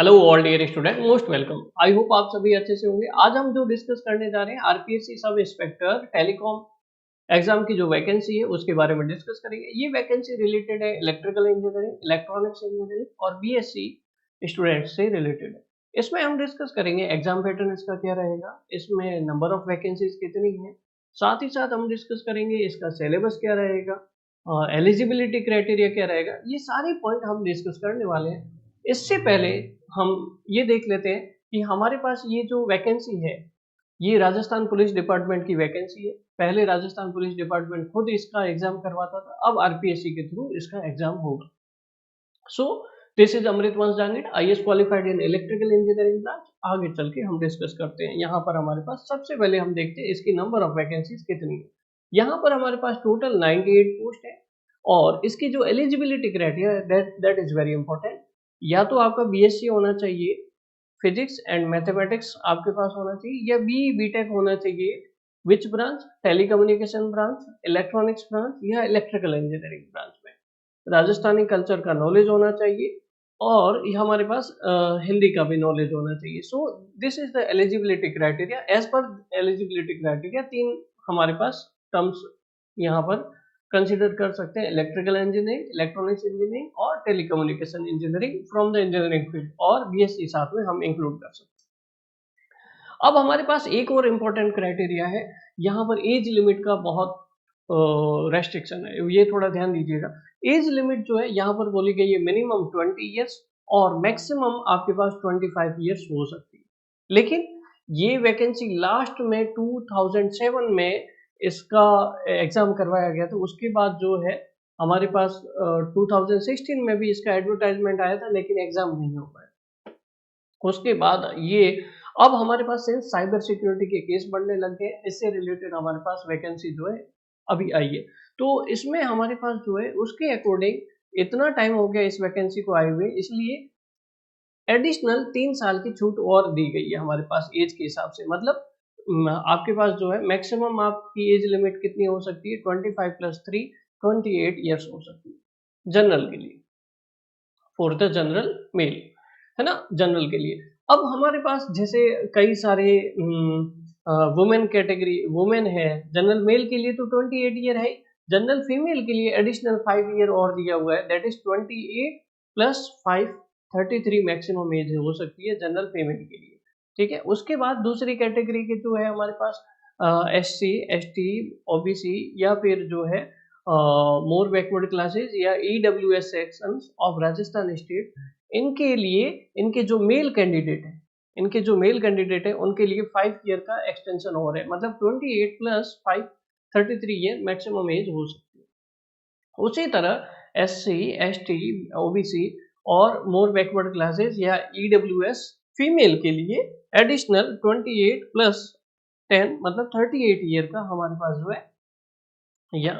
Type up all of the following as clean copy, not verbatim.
Hello all dear student, most welcome. I hope आप सभी अच्छे से होंगे। आज हम जो डिस्कस करने जा रहे हैं RPSC sub inspector telecom exam की जो वैकेंसी है उसके बारे में डिस्कस करेंगे। ये वैकेंसी रिलेटेड है इलेक्ट्रिकल इंजीनियरिंग, इलेक्ट्रॉनिक्स इंजीनियरिंग और बीएससी स्टूडेंट से रिलेटेड है। इसमें हम डिस्कस करेंगे एग्जाम पैटर्न इसका क्या रहेगा, इसमें नंबर ऑफ वैकेंसीज कितनी है, साथ ही साथ हम डिस्कस करेंगे इसका सिलेबस क्या रहेगा, एलिजिबिलिटी क्राइटेरिया क्या रहेगा। ये सारे पॉइंट हम डिस्कस करने वाले हैं। इससे पहले हम ये देख लेते हैं कि हमारे पास ये जो वैकेंसी है ये राजस्थान पुलिस डिपार्टमेंट की वैकेंसी है। पहले राजस्थान पुलिस डिपार्टमेंट खुद इसका एग्जाम करवाता था, अब आरपीएससी के थ्रू इसका एग्जाम होगा। सो दिस इज अमृत वंश Jangid, IAS qualified in electrical engineering branch. आगे चल के हम डिस्कस करते हैं। यहाँ पर हमारे पास सबसे पहले हम देखते हैं इसकी नंबर ऑफ वैकेंसीज कितनी है। यहाँ पर हमारे पास टोटल 98 पोस्ट है और इसकी जो eligibility criteria that is very important. या तो आपका बीएससी होना चाहिए, फिजिक्स एंड मैथमेटिक्स आपके पास होना चाहिए, या बीटेक होना चाहिए। Which branch? Telecommunication branch, electronics branch या इलेक्ट्रिकल इंजीनियरिंग ब्रांच में। राजस्थानी कल्चर का नॉलेज होना चाहिए और ये हमारे पास हिंदी का भी नॉलेज होना चाहिए। So this is the eligibility criteria. Age पर एलिजिबिलिटी क्राइटेरिया तीन हमारे पास टर्म्स यहाँ पर कंसिडर कर सकते हैं: इलेक्ट्रिकल इंजीनियरिंग, इलेक्ट्रॉनिक्स इंजीनियरिंग और telecommunication engineering from the engineering field, और बीएससी साथ में हम इंक्लूड कर सकते हैं। अब हमारे पास एक और इम्पोर्टेंट क्राइटेरिया है, यहाँ पर एज लिमिट का बहुत रेस्ट्रिक्शन है, ये थोड़ा ध्यान दीजिएगा। एज लिमिट जो है यहाँ पर बोली गई है मिनिमम 20 ईयर्स और मैक्सिमम आपके पास 25 ईयर्स हो सकती है। लेकिन ये वैकेंसी लास्ट में 2007 में इसका एग्जाम करवाया गया था। उसके बाद जो है हमारे पास 2016 में भी इसका एडवर्टाइजमेंट आया था, लेकिन एग्जाम नहीं हो पाया। उसके बाद ये अब हमारे पास से साइबर सिक्योरिटी के केस बढ़ने लग गए, इससे रिलेटेड हमारे पास वैकेंसी जो है अभी आई है। तो इसमें हमारे पास जो है उसके अकॉर्डिंग इतना टाइम हो गया इस वैकेंसी को आए हुए, इसलिए एडिशनल 3 साल की छूट और दी गई है हमारे पास एज के हिसाब से। मतलब आपके पास जो है मैक्सिमम आपकी एज लिमिट कितनी हो सकती है? 25 प्लस 3 28 ईयर्स हो सकती है जनरल के लिए, फॉर द जनरल मेल, है ना, जनरल के लिए। अब हमारे पास जैसे कई सारे वुमेन कैटेगरी वुमेन है, जनरल मेल के लिए तो 28 ईयर है, जनरल फीमेल के लिए एडिशनल 5 ईयर और दिया हुआ है, that is 28 plus 5 33 maximum age हो सकती है जनरल फीमेल के लिए। ठीक है। उसके बाद दूसरी कैटेगरी के जो है हमारे पास एससी, एसटी, ओबीसी या फिर जो है मोर बैकवर्ड क्लासेस या EWS sections of Rajasthan state, इनके लिए इनके जो मेल कैंडिडेट है उनके लिए 5 ईयर का एक्सटेंशन हो रहा है। मतलब 28 प्लस 5 33 ईयर मैक्सिमम एज हो सकती है। उसी तरह एससी, एसटी, ओबीसी और मोर बैकवर्ड क्लासेस या ईडब्ल्यूएस फीमेल के लिए एडिशनल 28 प्लस 10 मतलब 38 ईयर का हमारे पास जो है या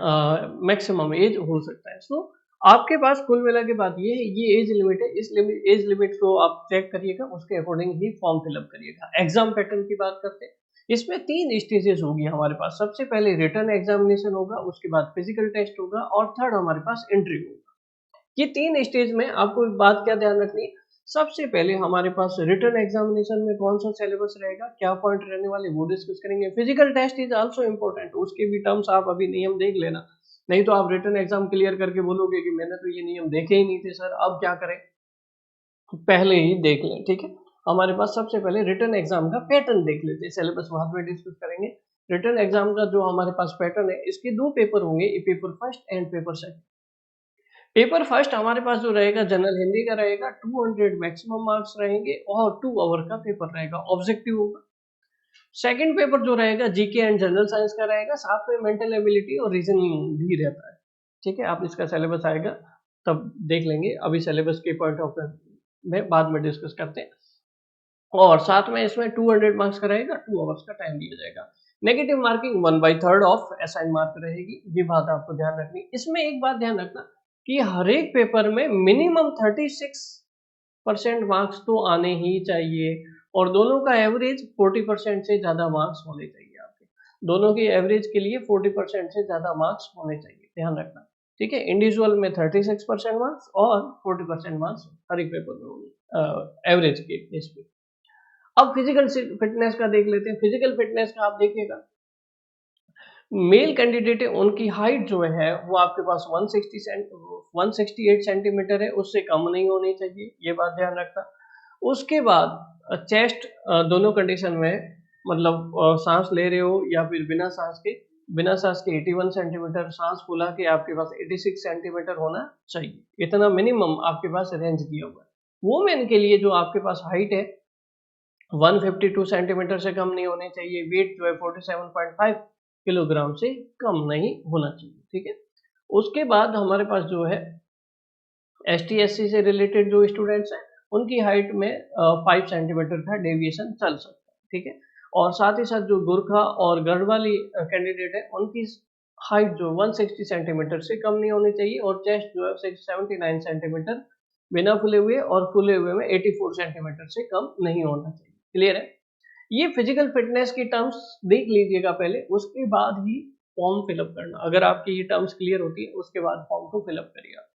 मैक्सिमम एज हो सकता है। सो आपके पास कुल मिला के बात ये है, ये एज लिमिट है। इस एज लिमिट को आप चेक करिएगा, उसके अकॉर्डिंग ही फॉर्म फिलअप करिएगा। एग्जाम पैटर्न की बात करते हैं। इसमें 3 स्टेजेस होगी हमारे पास। सबसे पहले रिटन एग्जामिनेशन होगा, उसके बाद फिजिकल टेस्ट होगा और थर्ड हमारे पास इंटरव्यू होगा। ये 3 स्टेज में आपको एक बात क्या ध्यान रखनी है, सबसे पहले हमारे पास रिटन एग्जामिनेशन में कौन सा सिलेबस रहेगा, क्या पॉइंट रहने वाले, वो डिस्कस करेंगे। Physical test is also important, उसके भी टर्म्स आप अभी नियम देख लेना, नहीं तो आप रिटन एग्जाम क्लियर करके बोलोगे कि मैंने तो ये नियम देखे ही नहीं थे सर, अब क्या करें, पहले ही देख लें। ठीक है। हमारे पास सबसे पहले रिटन एग्जाम का पैटर्न देख लेते हैं, सिलेबस बाद में डिस्कस करेंगे। रिटन एग्जाम का जो हमारे पास पैटर्न है, इसके 2 पेपर होंगे, paper first and paper second. Paper first हमारे पास जो रहेगा जनरल हिंदी का रहेगा, 200 मैक्सिमम मार्क्स रहेंगे और 2 आवर का पेपर रहेगा, ऑब्जेक्टिव होगा। सेकंड पेपर जो रहेगा जीके एंड जनरल साइंस का रहेगा, साथ में मेंटल एबिलिटी और रीजनिंग भी रहता है। ठीक है। आप इसका सिलेबस आएगा तब देख लेंगे, अभी सिलेबस के पॉइंट ऑफ व्यू में बाद में डिस्कस करते हैं। और साथ में इसमें 200 मार्क्स का रहेगा, 2 आवर्स का टाइम दिया जाएगा। Negative marking 1/3 of assign mark रहेगी, ये बात आपको ध्यान रखनी। इसमें एक बात ध्यान रखना कि हर एक पेपर में मिनिमम 36% मार्क्स तो आने ही चाहिए और दोनों का एवरेज 40% से ज़्यादा मार्क्स होने चाहिए। आपके दोनों की एवरेज के लिए 40% से ज़्यादा मार्क्स होने चाहिए, ध्यान रखना। ठीक है। इंडिविजुअल में 36% मार्क्स और 40% मार्क्स हर एक पेपर में होंगे एवरेज के बेस पे। अब फिजिकल फिटनेस का देख लेते हैं। फिजिकल फिटनेस का आप देखिएगा, मेल कैंडिडेट है उनकी हाइट जो है वो आपके पास 168 सेंटीमीटर है, उससे कम नहीं होनी चाहिए, ये बात ध्यान रखना। उसके बाद चेस्ट दोनों कंडीशन में, मतलब सांस ले रहे हो या फिर बिना सांस के 81 सेंटीमीटर, सांस फूला के आपके पास 86 सेंटीमीटर होना चाहिए। इतना मिनिमम आपके पास रेंज दिया हुआ है। वुमेन के लिए जो आपके पास हाइट है 152 सेंटीमीटर से कम नहीं होनी चाहिए, वेट जो है 47.5 किलोग्राम से कम नहीं होना चाहिए, ठीक है। उसके बाद हमारे पास जो है ST/SC से रिलेटेड जो स्टूडेंट्स हैं उनकी हाइट में 5 सेंटीमीटर का डेविएशन चल सकता है, ठीक है। और साथ ही साथ जो गोरखा और गढ़वाली कैंडिडेट है उनकी हाइट जो 160 सेंटीमीटर से कम नहीं होनी चाहिए, और चेस्ट जो है 79 सेंटीमीटर बिना फूले हुए, और फूले हुए में 84 सेंटीमीटर से कम नहीं होना चाहिए। क्लियर है। ये फिजिकल फिटनेस की टर्म्स देख लीजिएगा पहले, उसके बाद ही फॉर्म फिलअप करना। अगर आपकी ये टर्म्स क्लियर होती है उसके बाद फॉर्म को फिलअप करिएगा।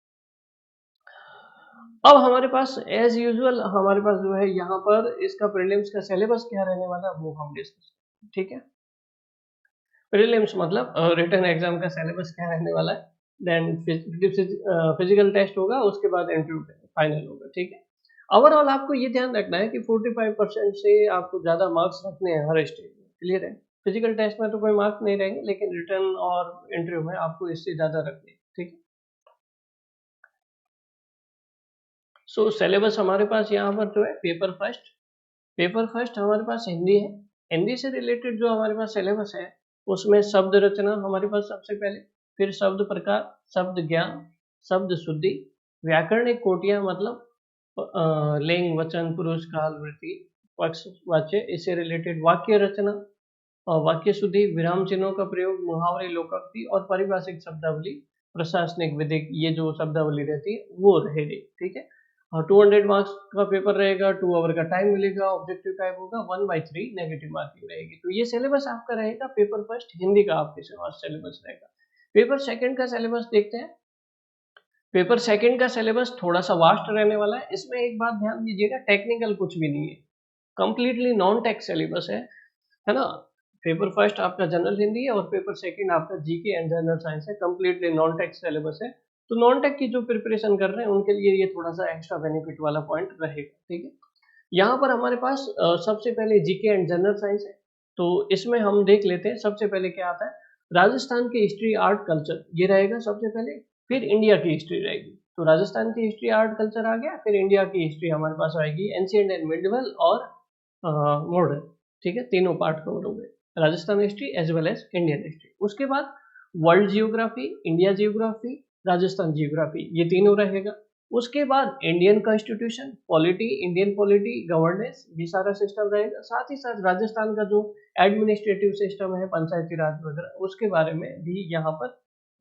अब हमारे पास एज यूजुअल हमारे पास जो है यहाँ पर इसका प्रीलिम्स का सिलेबस क्या रहने वाला है वो हम डिस्कस, ठीक है। प्रीलिम्स मतलब रिटन एग्जाम का सिलेबस क्या रहने वाला है, देन फिजिकल टेस्ट होगा, उसके बाद इंटरव्यू फाइनल होगा, ठीक है। ओवरऑल आपको ये ध्यान रखना है कि 45% से आपको ज़्यादा मार्क्स रखने हैं हर स्टेज में। क्लियर है। फिजिकल टेस्ट में तो कोई मार्क्स नहीं रहेंगे, लेकिन रिटर्न और इंटरव्यू में आपको इससे ज़्यादा रखने हैं, ठीक है। सो सिलेबस हमारे पास यहाँ पर जो है पेपर फर्स्ट हमारे पास हिंदी है। हिंदी से रिलेटेड जो हमारे पास सिलेबस है उसमें शब्द रचना हमारे पास सबसे पहले, फिर शब्द प्रकार, शब्द ज्ञान, शब्द शुद्धि, व्याकरणिक कोटियां मतलब लिंग, वचन, पुरुष, काल, वृत्ति, पक्ष, वाच्य, इससे रिलेटेड वाक्य रचना और वाक्य शुद्धि, विराम चिन्हों का प्रयोग, मुहावरे, लोकोक्ति और पारिभाषिक शब्दावली, प्रशासनिक विधिक, ये जो शब्दावली रहती है वो रहेगी, ठीक है। और 200 मार्क्स का पेपर रहेगा, 2 आवर का टाइम मिलेगा, ऑब्जेक्टिव टाइप होगा, 1/3 नेगेटिव मार्किंग रहेगी। तो ये सिलेबस आपका रहेगा पेपर फर्स्ट हिंदी का, आपके सिलेबस रहेगा। पेपर सेकंड का सिलेबस देखते हैं। पेपर सेकंड का सिलेबस थोड़ा सा वास्ट रहने वाला है। इसमें एक बात ध्यान दीजिएगा, टेक्निकल कुछ भी नहीं है, कंप्लीटली नॉन टेक सिलेबस है ना। पेपर फर्स्ट आपका जनरल हिंदी है और पेपर सेकंड आपका जीके एंड जनरल साइंस है, कंप्लीटली नॉन टेक सिलेबस है। तो नॉन टेक की जो प्रिपरेशन कर रहे हैं उनके लिए ये थोड़ा सा एक्स्ट्रा बेनिफिट वाला पॉइंट रहेगा, ठीक है। यहाँ पर हमारे पास सबसे पहले जीके एंड जनरल साइंस है, तो इसमें हम देख लेते हैं। सबसे पहले क्या आता है, राजस्थान की हिस्ट्री, आर्ट, कल्चर, ये रहेगा सबसे पहले। फिर इंडिया की हिस्ट्री रहेगी, तो राजस्थान की हिस्ट्री, आर्ट, कल्चर आ गया। फिर इंडिया की हिस्ट्री हमारे पास आएगी, एंशिएंट एंड मिडिवल और मॉडर्न, ठीक है। तीनों पार्ट कवर हो गए, Rajasthan history as well as Indian history. उसके बाद world geography, India geography, Rajasthan geography, ये तीनों रहेगा। उसके बाद Indian constitution, polity, Indian polity, governance, ये सारा सिस्टम रहेगा। साथ ही साथ राजस्थान का जो एडमिनिस्ट्रेटिव सिस्टम है, पंचायती राज वगैरह, उसके बारे में भी यहाँ पर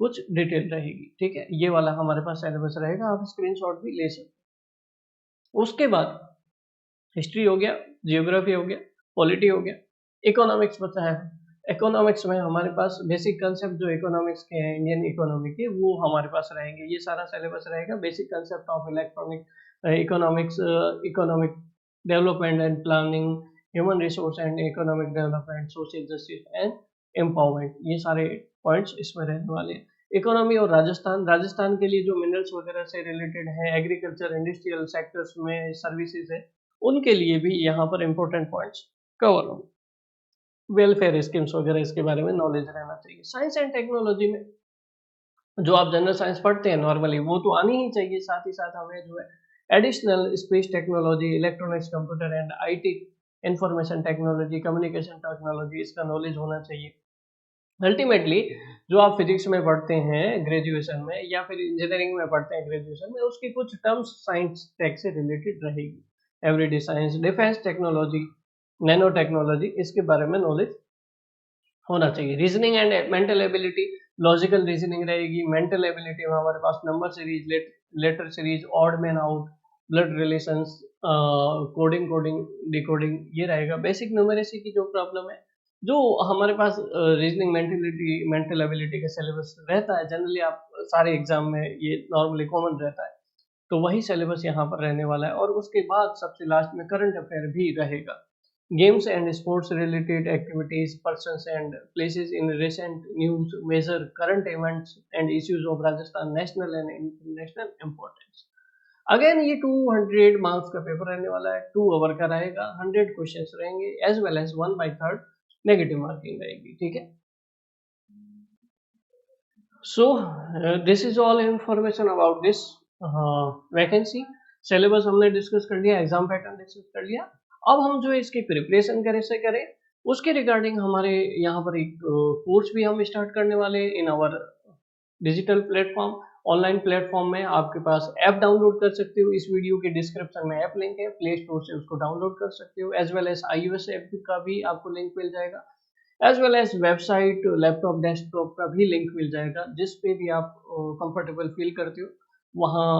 कुछ डिटेल रहेगी, ठीक है। ये वाला हमारे पास सिलेबस रहेगा, आप स्क्रीनशॉट भी ले सकते हैं। उसके बाद हिस्ट्री हो गया, जियोग्राफी हो गया, पॉलिटी हो गया, इकोनॉमिक्स पता है। इकोनॉमिक्स में हमारे पास बेसिक कंसेप्ट जो इकोनॉमिक्स के हैं, इंडियन इकोनॉमी के, वो हमारे पास रहेंगे। ये सारा सिलेबस रहेगा, basic concept of electronic economics, economic development and planning, human resource and economic development, social justice and empowerment, ये सारे पॉइंट्स इसमें रहने वाले हैं। इकोनॉमी और राजस्थान के लिए जो मिनरल्स वगैरह से रिलेटेड है, एग्रीकल्चर, इंडस्ट्रियल सेक्टर्स में सर्विसेज है, उनके लिए भी यहाँ पर इंपॉर्टेंट पॉइंट्स कवर होंगे। वेलफेयर स्कीम्स वगैरह, इसके बारे में नॉलेज रहना चाहिए। साइंस एंड टेक्नोलॉजी में जो आप जनरल साइंस पढ़ते हैं नॉर्मली, वो तो आनी ही चाहिए। साथ ही साथ हमें जो है additional space technology, electronics, computer and IT, information technology, communication technology, इसका नॉलेज होना चाहिए। अल्टीमेटली जो आप फिजिक्स में पढ़ते हैं ग्रेजुएशन में, या फिर इंजीनियरिंग में पढ़ते हैं ग्रेजुएशन में, उसकी कुछ टर्म्स साइंस टेक से रिलेटेड रहेगी। Everyday science, defence technology, nano technology, इसके बारे में नॉलेज होना चाहिए। Reasoning and mental ability, logical reasoning रहेगी। मेंटल एबिलिटी में हमारे पास number series, letter series, odd man out, blood relations, coding decoding, ये रहेगा। बेसिक न्यूमेरेसी की जो प्रॉब्लम है जो हमारे पास रीजनिंग मेंटल एबिलिटी का सिलेबस रहता है, जनरली आप सारे एग्जाम में ये नॉर्मली कॉमन रहता है, तो वही सिलेबस यहाँ पर रहने वाला है। और उसके बाद सबसे लास्ट में करंट अफेयर भी रहेगा। Games and sports related activities, persons and places in recent news, major current events and issues of Rajasthan, national and international importance. Again ये 200 मार्क्स का पेपर रहने वाला है, 2 आवर का रहेगा, 100 क्वेश्चंस रहेंगे, as well as 1/3 negative marking रहेगी। ठीक है, so this is all information about this vacancy. Syllabus हमने डिस्कस कर लिया, एग्जाम पैटर्न डिस्कस कर लिया। अब हम जो इसकी प्रिपरेशन कैसे करें उसके रिगार्डिंग हमारे यहाँ पर एक कोर्स भी हम स्टार्ट करने वाले in our digital platform. Online platform में आपके पास ऐप डाउनलोड कर सकते हो, इस वीडियो के डिस्क्रिप्शन में ऐप लिंक है, प्ले स्टोर से उसको डाउनलोड कर सकते हो, as well as iOS app का भी आपको लिंक मिल जाएगा, as well as website, laptop, desktop का भी लिंक मिल जाएगा। जिस पे भी आप कंफर्टेबल फील करते हो वहाँ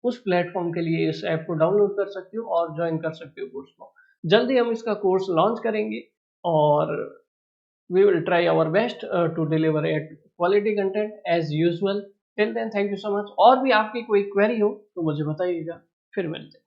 उस प्लेटफॉर्म के लिए इस ऐप को डाउनलोड कर सकते हो और ज्वाइन कर सकते हो कोर्स को। जल्दी हम इसका कोर्स लॉन्च करेंगे और we will try our best to deliver a quality content as usual. Till then, thank you so much। और भी आपकी कोई क्वेरी हो तो मुझे बताइएगा, फिर मिलते हैं।